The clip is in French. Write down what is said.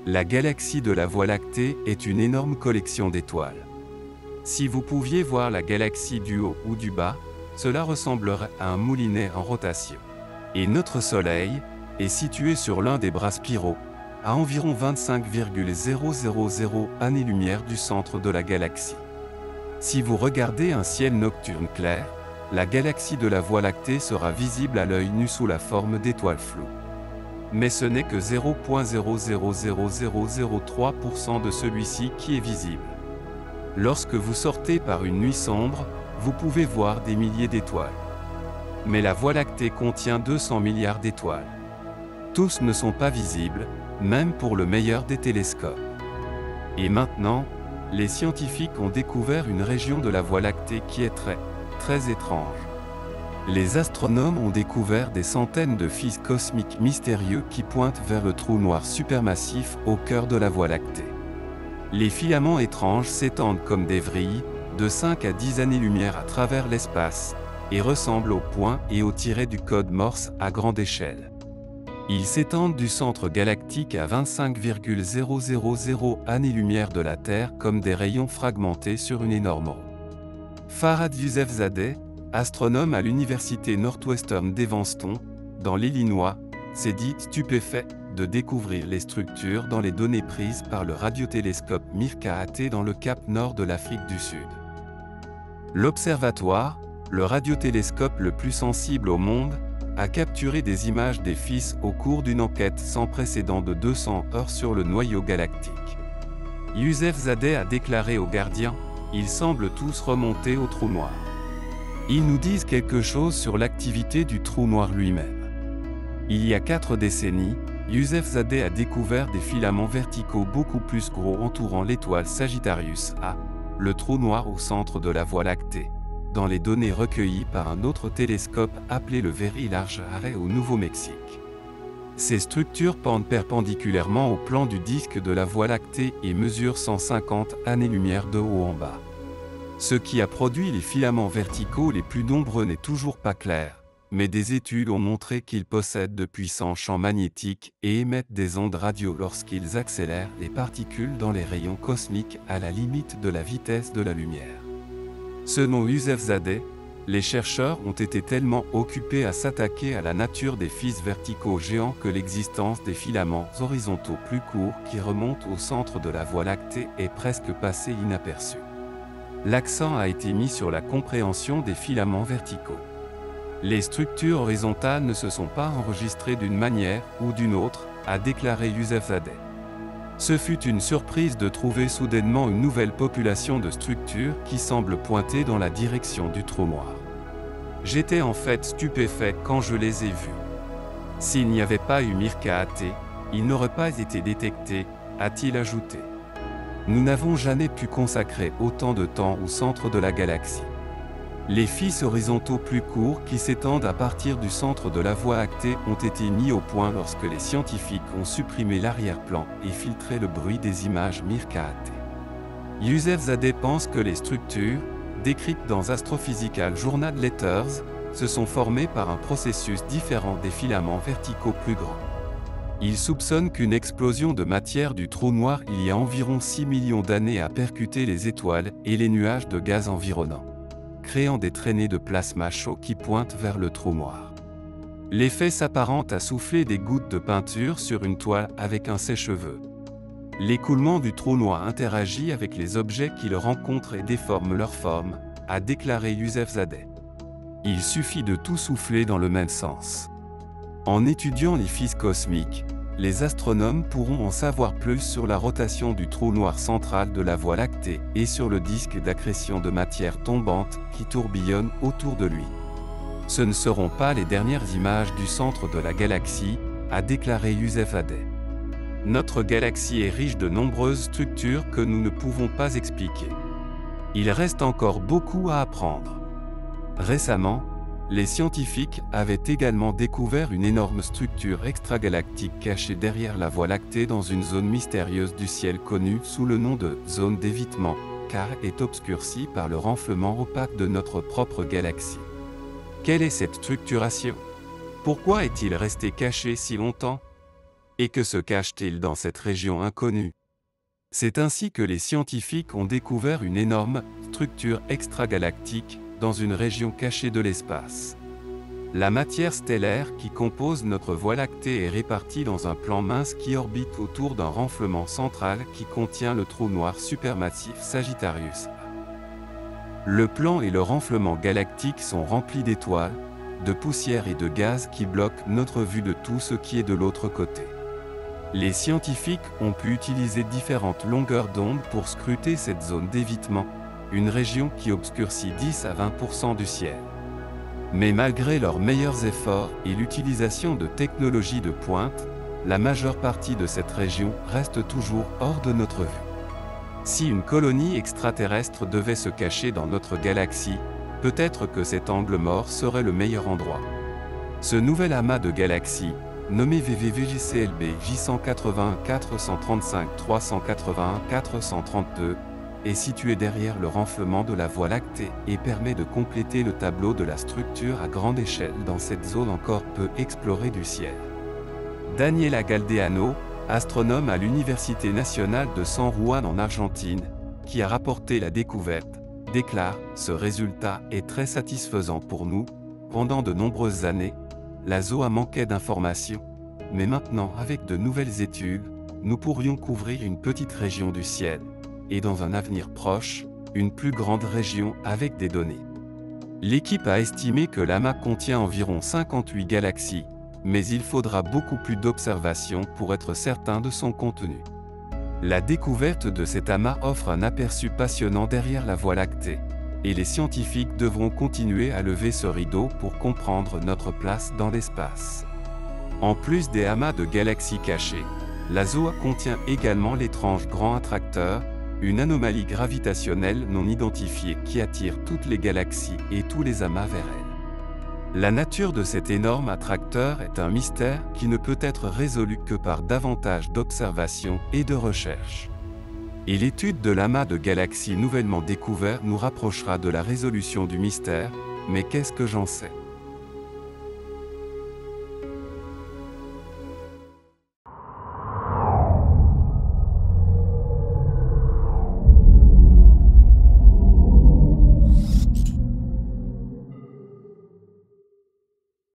La galaxie de la Voie lactée est une énorme collection d'étoiles. Si vous pouviez voir la galaxie du haut ou du bas, cela ressemblerait à un moulinet en rotation. Et notre Soleil est situé sur l'un des bras spiraux, à environ 25,000 années-lumière du centre de la galaxie. Si vous regardez un ciel nocturne clair, la galaxie de la Voie lactée sera visible à l'œil nu sous la forme d'étoiles floues. Mais ce n'est que 0,00003% de celui-ci qui est visible. Lorsque vous sortez par une nuit sombre, vous pouvez voir des milliers d'étoiles. Mais la Voie lactée contient 200 milliards d'étoiles. Tous ne sont pas visibles, même pour le meilleur des télescopes. Et maintenant, les scientifiques ont découvert une région de la Voie lactée qui est très étrange. Les astronomes ont découvert des centaines de fils cosmiques mystérieux qui pointent vers le trou noir supermassif au cœur de la Voie lactée. Les filaments étranges s'étendent comme des vrilles, de 5 à 10 années-lumière à travers l'espace, et ressemblent aux points et aux tirets du code Morse à grande échelle. Ils s'étendent du centre galactique à 25,000 années-lumière de la Terre comme des rayons fragmentés sur une énorme roue. Farhad Yousefzadeh, astronome à l'université Northwestern d'Evanston, dans l'Illinois, s'est dit stupéfait de découvrir les structures dans les données prises par le radiotélescope Mir'Ka'ate dans le cap nord de l'Afrique du Sud. L'observatoire, le radiotélescope le plus sensible au monde, a capturé des images des fils au cours d'une enquête sans précédent de 200 heures sur le noyau galactique. Yousefzadeh a déclaré aux gardiens, « Ils semblent tous remonter au trou noir. Ils nous disent quelque chose sur l'activité du trou noir lui-même. » Il y a 4 décennies, Yousefzadeh a découvert des filaments verticaux beaucoup plus gros entourant l'étoile Sagittarius A, le trou noir au centre de la Voie lactée, dans les données recueillies par un autre télescope appelé le Very Large Array au Nouveau-Mexique. Ces structures pendent perpendiculairement au plan du disque de la Voie lactée et mesurent 150 années-lumière de haut en bas. Ce qui a produit les filaments verticaux les plus nombreux n'est toujours pas clair, mais des études ont montré qu'ils possèdent de puissants champs magnétiques et émettent des ondes radio lorsqu'ils accélèrent les particules dans les rayons cosmiques à la limite de la vitesse de la lumière. Selon Yousefzadeh, les chercheurs ont été tellement occupés à s'attaquer à la nature des fils verticaux géants que l'existence des filaments horizontaux plus courts qui remontent au centre de la Voie lactée est presque passée inaperçue. L'accent a été mis sur la compréhension des filaments verticaux. Les structures horizontales ne se sont pas enregistrées d'une manière ou d'une autre, a déclaré Yousefzadeh. Ce fut une surprise de trouver soudainement une nouvelle population de structures qui semblent pointer dans la direction du trou noir. J'étais en fait stupéfait quand je les ai vus. S'il n'y avait pas eu Mir'Ka'ate, ils n'auraient pas été détectés, a-t-il ajouté. Nous n'avons jamais pu consacrer autant de temps au centre de la galaxie. Les fils horizontaux plus courts qui s'étendent à partir du centre de la Voie lactée ont été mis au point lorsque les scientifiques ont supprimé l'arrière-plan et filtré le bruit des images Mir'Ka'ate. Yousefzadeh pense que les structures, décrites dans Astrophysical Journal Letters, se sont formées par un processus différent des filaments verticaux plus grands. Il soupçonne qu'une explosion de matière du trou noir il y a environ 6 millions d'années a percuté les étoiles et les nuages de gaz environnants, créant des traînées de plasma chaud qui pointent vers le trou noir. L'effet s'apparente à souffler des gouttes de peinture sur une toile avec un sèche-cheveux. L'écoulement du trou noir interagit avec les objets qui le rencontrent et déforment leur forme, a déclaré Yousefzadeh. Il suffit de tout souffler dans le même sens. En étudiant les fils cosmiques, les astronomes pourront en savoir plus sur la rotation du trou noir central de la Voie lactée et sur le disque d'accrétion de matière tombante qui tourbillonne autour de lui. Ce ne seront pas les dernières images du centre de la galaxie, a déclaré Yousefzadeh. Notre galaxie est riche de nombreuses structures que nous ne pouvons pas expliquer. Il reste encore beaucoup à apprendre. Récemment, les scientifiques avaient également découvert une énorme structure extragalactique cachée derrière la Voie lactée dans une zone mystérieuse du ciel connue sous le nom de zone d'évitement, car elle est obscurcie par le renflement opaque de notre propre galaxie. Quelle est cette structuration? Pourquoi est-il resté caché si longtemps? Et que se cache-t-il dans cette région inconnue? C'est ainsi que les scientifiques ont découvert une énorme structure extragalactique dans une région cachée de l'espace. La matière stellaire qui compose notre Voie lactée est répartie dans un plan mince qui orbite autour d'un renflement central qui contient le trou noir supermassif Sagittarius A. Le plan et le renflement galactique sont remplis d'étoiles, de poussière et de gaz qui bloquent notre vue de tout ce qui est de l'autre côté. Les scientifiques ont pu utiliser différentes longueurs d'onde pour scruter cette zone d'évitement, une région qui obscurcit 10 à 20% du ciel. Mais malgré leurs meilleurs efforts et l'utilisation de technologies de pointe, la majeure partie de cette région reste toujours hors de notre vue. Si une colonie extraterrestre devait se cacher dans notre galaxie, peut-être que cet angle mort serait le meilleur endroit. Ce nouvel amas de galaxies, nommé VVVGCLB J181 435 381 432, est situé derrière le renflement de la Voie lactée et permet de compléter le tableau de la structure à grande échelle dans cette zone encore peu explorée du ciel. Daniela Galdeano, astronome à l'Université nationale de San Juan en Argentine, qui a rapporté la découverte, déclare « Ce résultat est très satisfaisant pour nous. Pendant de nombreuses années, la ZOA manquait d'informations, mais maintenant avec de nouvelles études, nous pourrions couvrir une petite région du ciel, et dans un avenir proche, une plus grande région avec des données. » L'équipe a estimé que l'amas contient environ 58 galaxies, mais il faudra beaucoup plus d'observations pour être certain de son contenu. La découverte de cet amas offre un aperçu passionnant derrière la Voie lactée, et les scientifiques devront continuer à lever ce rideau pour comprendre notre place dans l'espace. En plus des amas de galaxies cachées, la ZOA contient également l'étrange Grand Attracteur, une anomalie gravitationnelle non identifiée qui attire toutes les galaxies et tous les amas vers elle. La nature de cet énorme attracteur est un mystère qui ne peut être résolu que par davantage d'observations et de recherches. Et l'étude de l'amas de galaxies nouvellement découvert nous rapprochera de la résolution du mystère, mais qu'est-ce que j'en sais ?